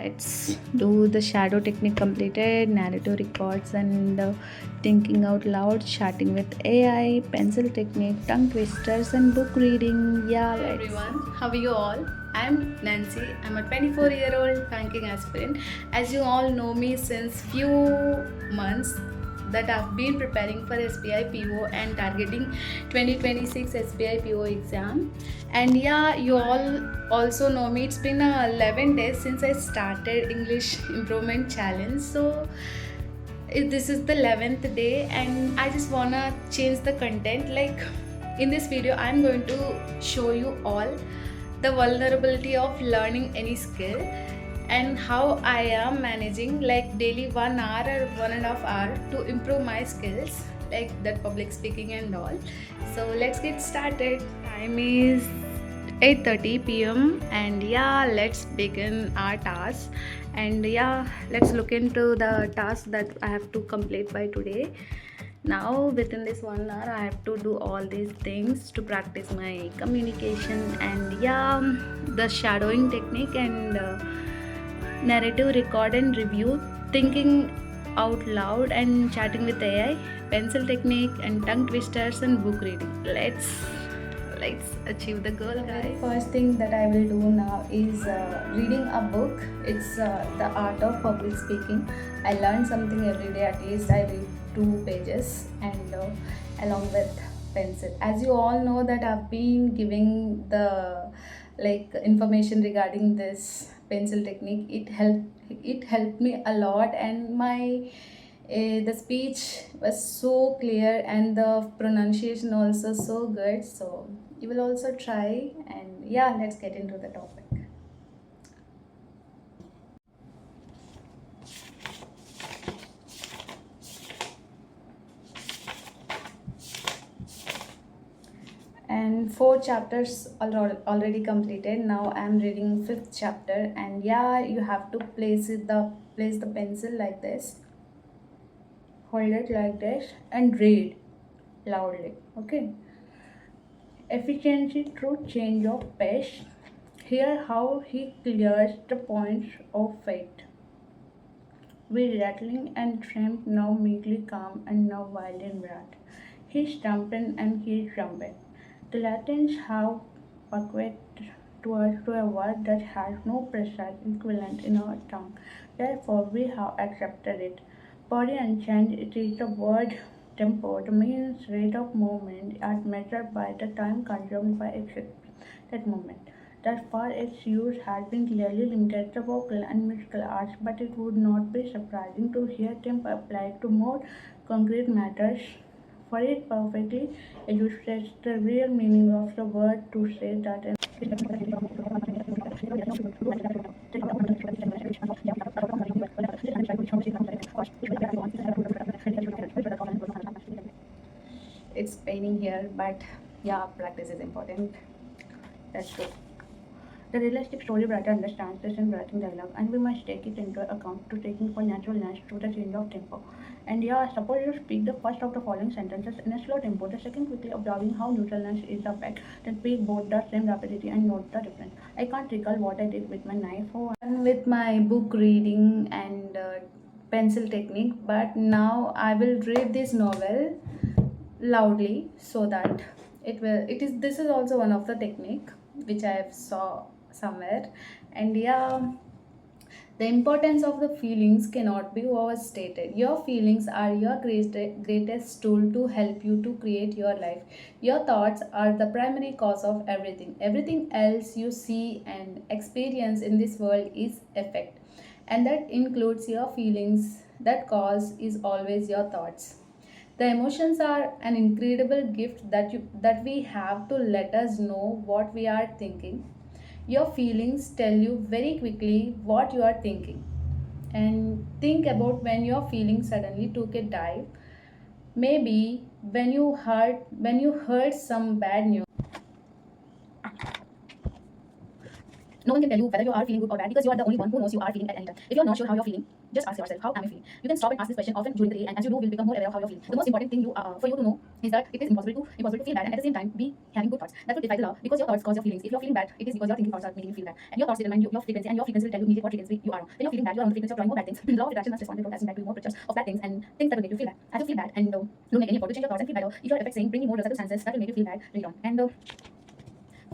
Let's do the shadow technique completed, narrative records and thinking out loud, chatting with AI, pencil technique, tongue twisters and book reading. Yeah, Hey let's. everyone, how are you all? I'm Nancy. I'm a 24-year-old banking aspirant. As you all know me since few months that I've been preparing for SBI PO and targeting 2026 SBI PO exam. And yeah, you all also know me. It's been 11 days since I started English Improvement Challenge. So this is the 11th day and I just wanna change the content. Like in this video I'm going to show you all the vulnerability of learning any skill and how I am managing like daily 1 hour or 1.5 hour to improve my skills like that public speaking and all. So let's get started. Time is 8:30 p.m. and yeah, let's begin our task. And yeah, let's look into the task that I have to complete by today. Now within this 1 hour I have to do all these things to practice my communication and yeah, the shadowing technique and narrative record and review, thinking out loud and chatting with AI, pencil technique and tongue twisters and book reading. Let's achieve the goal, guys. First thing that I will do now is reading a book. It's the art of public speaking. I learn something every day. At least I read 2 pages and along with pencil. As you all know that I've been giving the like information regarding this pencil technique. It helped me a lot and my the speech was so clear and the pronunciation also so good. So you will also try and yeah, let's get into the topic. And 4 chapters already completed. Now I'm reading 5th chapter and yeah, you have to place the pencil like this, hold it like this and read loudly. Okay, efficiency through change of pace. Hear how he clears the points of fate. We rattling and tramp, now meekly calm and now wild in wrath. He's stamping and he's jumping. The Latins have bequeathed to us to a word that has no precise equivalent in our tongue. Therefore we have accepted it. Body and change, it is the word tempo, the means rate of movement as measured by the time consumed by that movement. Thus far, its use has been clearly limited to vocal and musical arts, but it would not be surprising to hear them applied to more concrete matters, for it perfectly illustrates the real meaning of the word to say that it's paining here, but yeah, practice is important. That's true. The realistic story writer understands this in writing dialogue, and we must take it into account to taking for naturalness through the change of tempo. And yeah, suppose you speak the first of the following sentences in a slow tempo, the second quickly observing how naturalness is the fact, then speak both the same rapidity and note the difference. I can't recall what I did with my knife. Oh, I'm with my book reading and pencil technique, but now I will read this novel loudly so that it is this is also one of the technique which I have saw somewhere. And yeah, the importance of the feelings cannot be overstated. Your feelings are your greatest tool to help you to create your life. Your thoughts are the primary cause of everything. Everything else you see and experience in this world is effect, and that includes your feelings. That cause is always your thoughts. The emotions are an incredible gift that we have to let us know what we are thinking. Your feelings tell you very quickly what you are thinking. And think about when your feelings suddenly took a dive. Maybe when you heard some bad news. No one can tell you whether you are feeling good or bad because you are the only one who knows you are feeling at any time. If you are not sure how you're feeling, just ask yourself, how am I feeling? You can stop and ask this question often during the day, and as you do, you'll become more aware of how you're feeling. The most important thing for you to know is that it is impossible to feel bad and at the same time be having good thoughts. That will defy the law because your thoughts cause your feelings. If you're feeling bad, it is because your thinking thoughts are making you feel bad, and your thoughts determine your frequency, and your frequency will tell you immediately what frequency you are on. When you're feeling bad, you are on the frequency of drawing more bad things. The law of attraction must respond by broadcasting back to you more pictures of bad things and things that will make you feel bad. As you feel bad and don't make any effort to change your thoughts and feel better, if you're effect saying bring me more results chances that will make you feel bad later on. And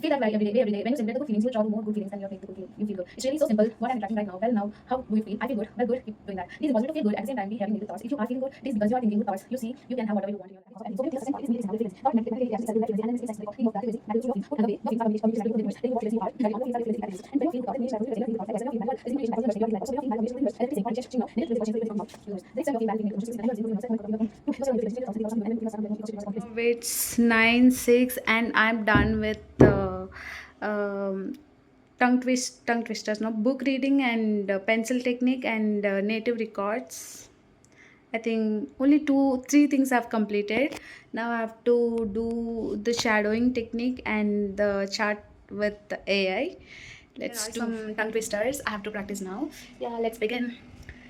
feel that way every day, every day. When you celebrate the good feelings, you draw to more good feelings and you're feeling the good feeling. You feel good. It's really so simple. What I'm attracting right now. Well, now, how do you feel? I feel good. Well, good. Keep doing that. It is impossible to feel good at the same time be having negative thoughts. If you are feeling good, it is because you are thinking good thoughts. You see, you can have whatever you want in your life. So when you feel such things, immediately feelings. Thought negatively, actually starting that feelings, and then it's like thinking of that feelings, that is your feelings. Put another way, your feelings are communication to the universe. They what feelings you are. Carry on, your feelings are feelings like this. And when you feel good, then you start to feel good. Like when you feel bad, is communication back to the universe. Your feeling back to the universe. And everything, you know, negative questions to the universe. The next time you feel bad, you feel good. It's 9:06 and I'm done with the tongue twisters, no, book reading and pencil technique and native records. I think only 3 things I've completed. Now I have to do the shadowing technique and the chart with the AI. Let's do some tongue twisters. I have to practice now. Yeah, let's begin.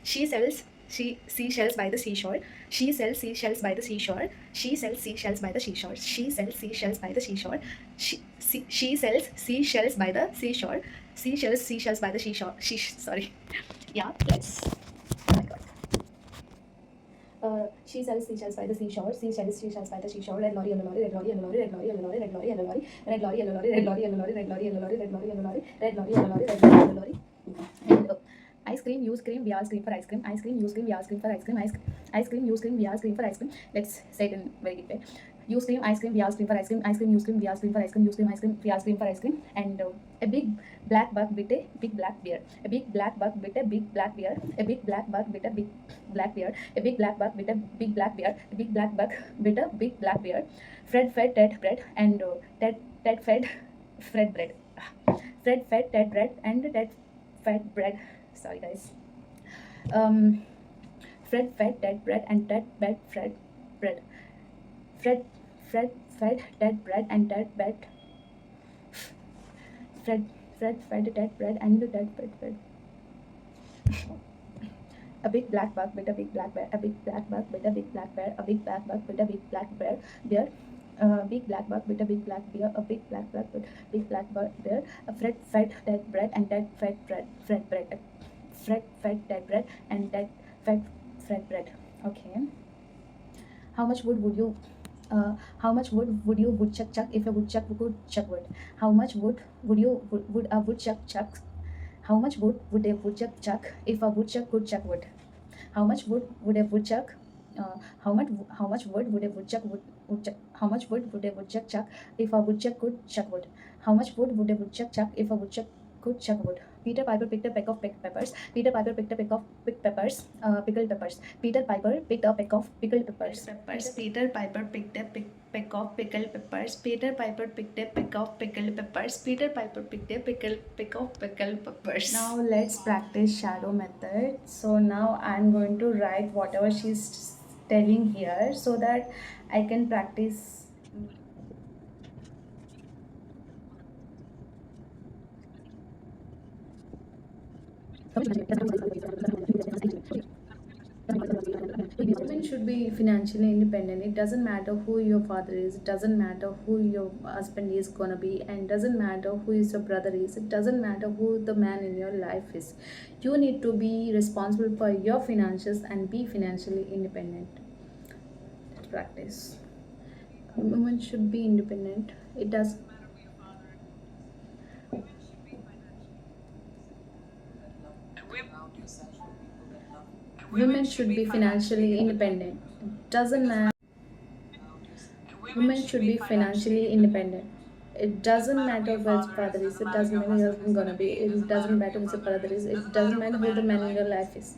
She sells seashells by the seashore. She sells seashells by the seashore. She sells seashells by the seashore. She sells seashells by the seashore. She sells seashells by the seashore. Seashells by the seashore. Sorry. Yeah, let's. Oh my God. She sells seashells by the seashore. She sells seashells by the seashore. Red lorry, yellow lorry, red lorry, yellow lorry, red lorry, yellow lorry, red lorry, yellow lorry, red lorry, yellow lorry, red lorry, yellow lorry, red lorry, yellow lorry, red lorry, yellow lorry, red lorry, yellow lorry, red lorry, yellow lorry. And ice cream, you scream, we all scream for ice cream. Ice cream, you scream, we all scream for ice cream. Ice cream, you scream, we all scream for ice cream. Let's say it in very good way. You scream, ice cream, we all scream for ice cream. Ice cream, you scream, we all scream for ice cream. You scream, ice cream, we all scream for ice cream. And a big black buck bit a big black bear. A big black buck bit a big black bear. A big black buck bit a big black bear. A big black buck bit a big black bear. A big black buck bit a big black bear. Fred fed Ted bread and Ted fed Fred bread. Fred fed Ted bread and Ted fed bread. Sorry guys. Fred fed Ted bread and Ted fed Fred bread. Fred fed Ted bread and Ted fed Fred fed Ted bread and Ted fed bread. A big black buck bit a big black bear. A big black buck bit a big black bear. A big black buck bit a big black bear. Big black buck bit a big black bear. A big black buck bit big black bear. A Fred fed Ted bread and Ted fed Fred bread. Fred fed Ted bread and Ted fed Fred bread. Okay. How much wood would you woodchuck chuck if a woodchuck could chuck wood? How much wood would a woodchuck chuck? How much wood would a woodchuck chuck if a woodchuck could chuck wood? How much wood would a woodchuck? How much wood would a woodchuck How much wood would a woodchuck chuck if a woodchuck could chuck wood? How much wood would a woodchuck chuck if a woodchuck could chuck wood? Peter Piper picked a peck of peppers. Peter Piper picked a peck of peppers. Pickled peppers. Peter Piper picked a peck of pickled peppers. Peter Piper picked a peck of pickled peppers. Peter Piper picked a peck of pickled peppers. Peter Piper picked a peck of pickled peppers. Now let's practice shadow method. So now I'm going to write whatever she's telling here so that I can practice. Women should be financially independent. It doesn't matter who your father is, it doesn't matter who your husband is gonna be, and it doesn't matter who your brother is, it doesn't matter who the man in your life is. You need to be responsible for your finances and be financially independent. Let's practice. Women should be independent. It does. Women should be financially independent. It doesn't matter. Women should be financially independent. It doesn't matter who his father is. It doesn't matter who your husband gonna be. It doesn't matter who your brother is. It doesn't matter who the man in your life is.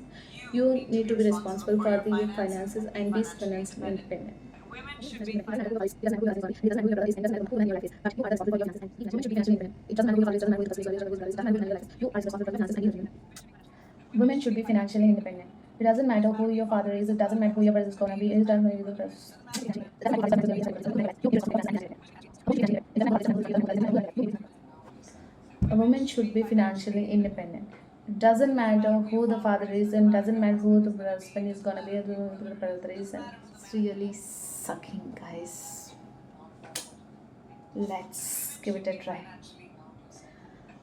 You need to be responsible for your finances and be financially independent. Women should be financially independent. It doesn't matter who your brother is. It doesn't matter who the man in your life is. But you are responsible for your finances. Women should be financially independent. It doesn't matter who your father is. It doesn't matter who your brother is. It doesn't matter who the man in your life is. You are responsible for your finances and be independent. Women should be financially independent. It doesn't matter who your father is. It doesn't matter who your brother is gonna be. It doesn't matter who your brother is. A woman should be financially independent. It doesn't matter who the father is, and doesn't matter who the husband is gonna be, or who the brother is. And it's really sucking, guys. Let's give it a try.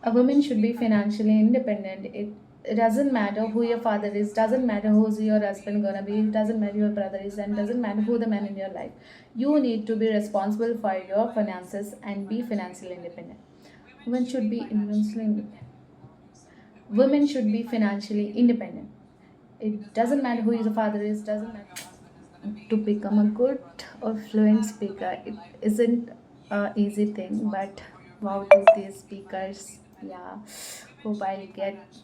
A woman should be financially independent. It doesn't matter who your father is, doesn't matter who's your husband gonna be, it doesn't matter who your brother is, and doesn't matter who the man in your life. You need to be responsible for your finances and be financially independent. Women should be financially independent. Women should be financially independent. It doesn't matter who your father is, doesn't matter. To become a good or fluent speaker, it isn't a easy thing, but wow, to these speakers, yeah, hope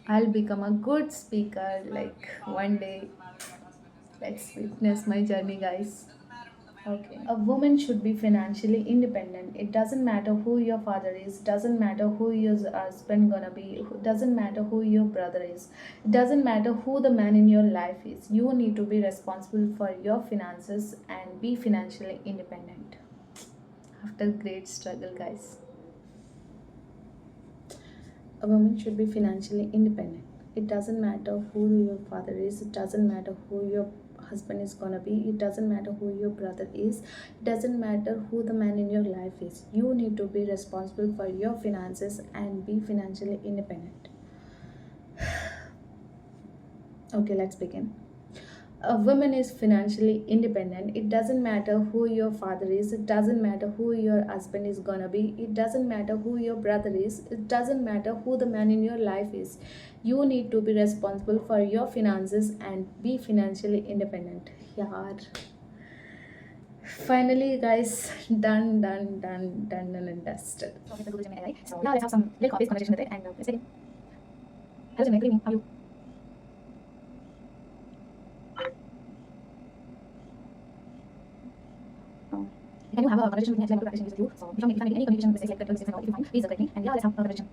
I'll become a good speaker like one day. Let's witness my journey, guys. Okay. A woman should be financially independent. It doesn't matter who your father is, doesn't matter who your husband gonna be, doesn't matter who your brother is, it doesn't matter who the man in your life is. You need to be responsible for your finances and be financially independent. After great struggle, guys. A woman should be financially independent. It doesn't matter who your father is, it doesn't matter who your husband is gonna be, it doesn't matter who your brother is, it doesn't matter who the man in your life is. You need to be responsible for your finances and be financially independent. Okay, let's begin. A woman is financially independent. It doesn't matter who your father is, it doesn't matter who your husband is gonna be, it doesn't matter who your brother is, it doesn't matter who the man in your life is. You need to be responsible for your finances and be financially independent. Yeah. Finally, guys, done and dusted. Okay, the Google Gemini AI. So yeah, let's have some little copies conversation with it and let's begin. Hello Gemini, good evening. How are you? Can you have a conversation with me? Actually, I'm going to practice with you. So if you find any communication mistakes like critical mistakes and all, if you find, please correct me. And yeah, let's have a conversation.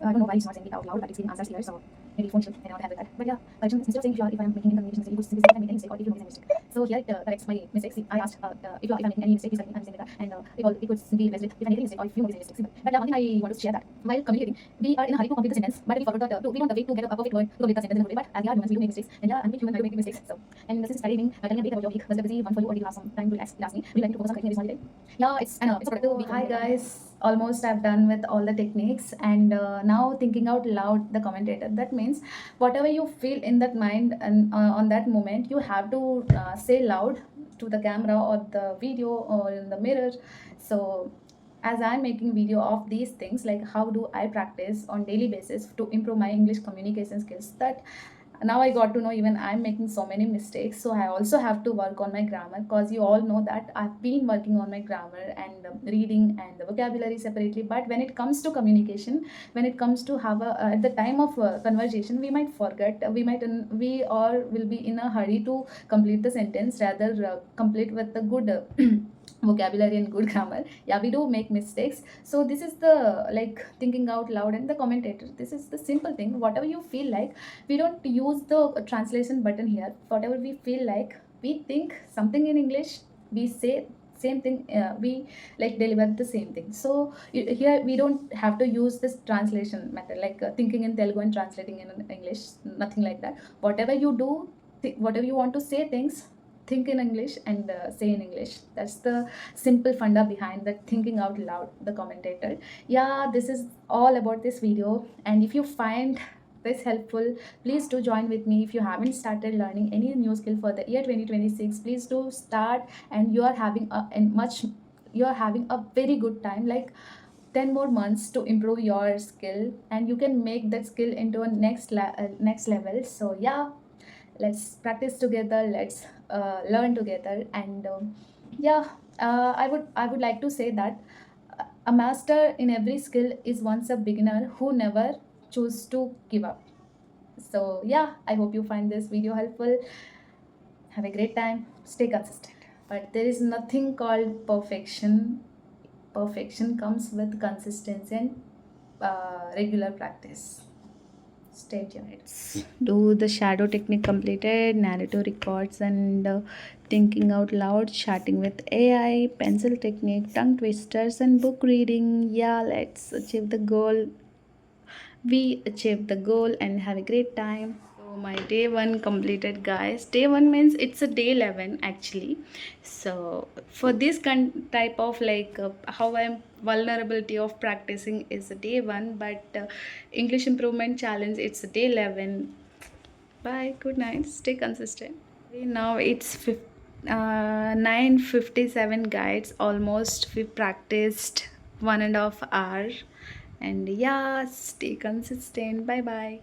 I don't know why he's not saying it out loud, but it's giving answers here. So maybe phone should and I have that. But yeah, correction instead of saying if I'm making any communication mistake, you could simply say if I make any mistake or if you make any mistake. So here it corrects my mistakes. I asked if I'm making any mistake, please correct me. I'm saying that, and it could simply replace with if I make any mistake or if you make any mistake. Simple. But one thing I want to share that while communicating, we are in a hurry to complete the sentence, but we forgot that we don't wait to get a perfect word to complete the sentence in a good way. But as we are humans, we do make mistakes, and yeah, I'm a human, I do make mistakes. So and since Friday evening, telling a bit about your week, was it a busy one for you, or did you have some time to relax? Last me, would you like me to focus on correcting every small detail? Yeah, it's a productive week. Hi guys, almost I've done with all the techniques, and now thinking out loud the commentator. That means whatever you feel in that mind and on that moment, you have to say loud to the camera or the video or in the mirror. So as I'm making video of these things, like how do I practice on daily basis to improve my English communication skills, that now I got to know even I'm making so many mistakes. So I also have to work on my grammar, because you all know that I've been working on my grammar and reading and the vocabulary separately. But when it comes to communication, when it comes to have a at the time of conversation, we might forget, we or will be in a hurry to complete the sentence, rather complete with the good vocabulary and good grammar. Yeah, we do make mistakes. So this is the like thinking out loud and the commentator. This is the simple thing. Whatever you feel like, we don't use the translation button here. Whatever we feel like, we think something in English, we say same thing, we like deliver the same thing. So here we don't have to use this translation method, like thinking in Telugu and translating in English, nothing like that. Whatever you do, whatever you want to say things, think in English and say in English. That's the simple funda behind the thinking out loud, the commentator. Yeah, this is all about this video, and if you find this helpful, please do join with me. If you haven't started learning any new skill for the year 2026, please do start, and you are having a very good time, like 10 more months to improve your skill, and you can make that skill into a next level. So yeah, let's practice together, let's learn together, and yeah, I would like to say that a master in every skill is once a beginner who never choose to give up. So yeah, I hope you find this video helpful. Have a great time, stay consistent. But there is nothing called perfection. Perfection comes with consistency and regular practice. stay tuned. Do the shadow technique completed, Naruto records and thinking out loud, chatting with AI, pencil technique, tongue twisters, and book reading. Yeah, let's achieve the goal. We achieved the goal and have a great time. So my day one completed, guys. Day one means it's a day 11 actually. So for this type of like how I'm vulnerability of practicing is a day one, but English improvement challenge it's a day 11. Bye. Good night. Stay consistent. Now it's 9:57 guides. Almost we practiced 1.5 hour. And yeah, stay consistent. Bye bye.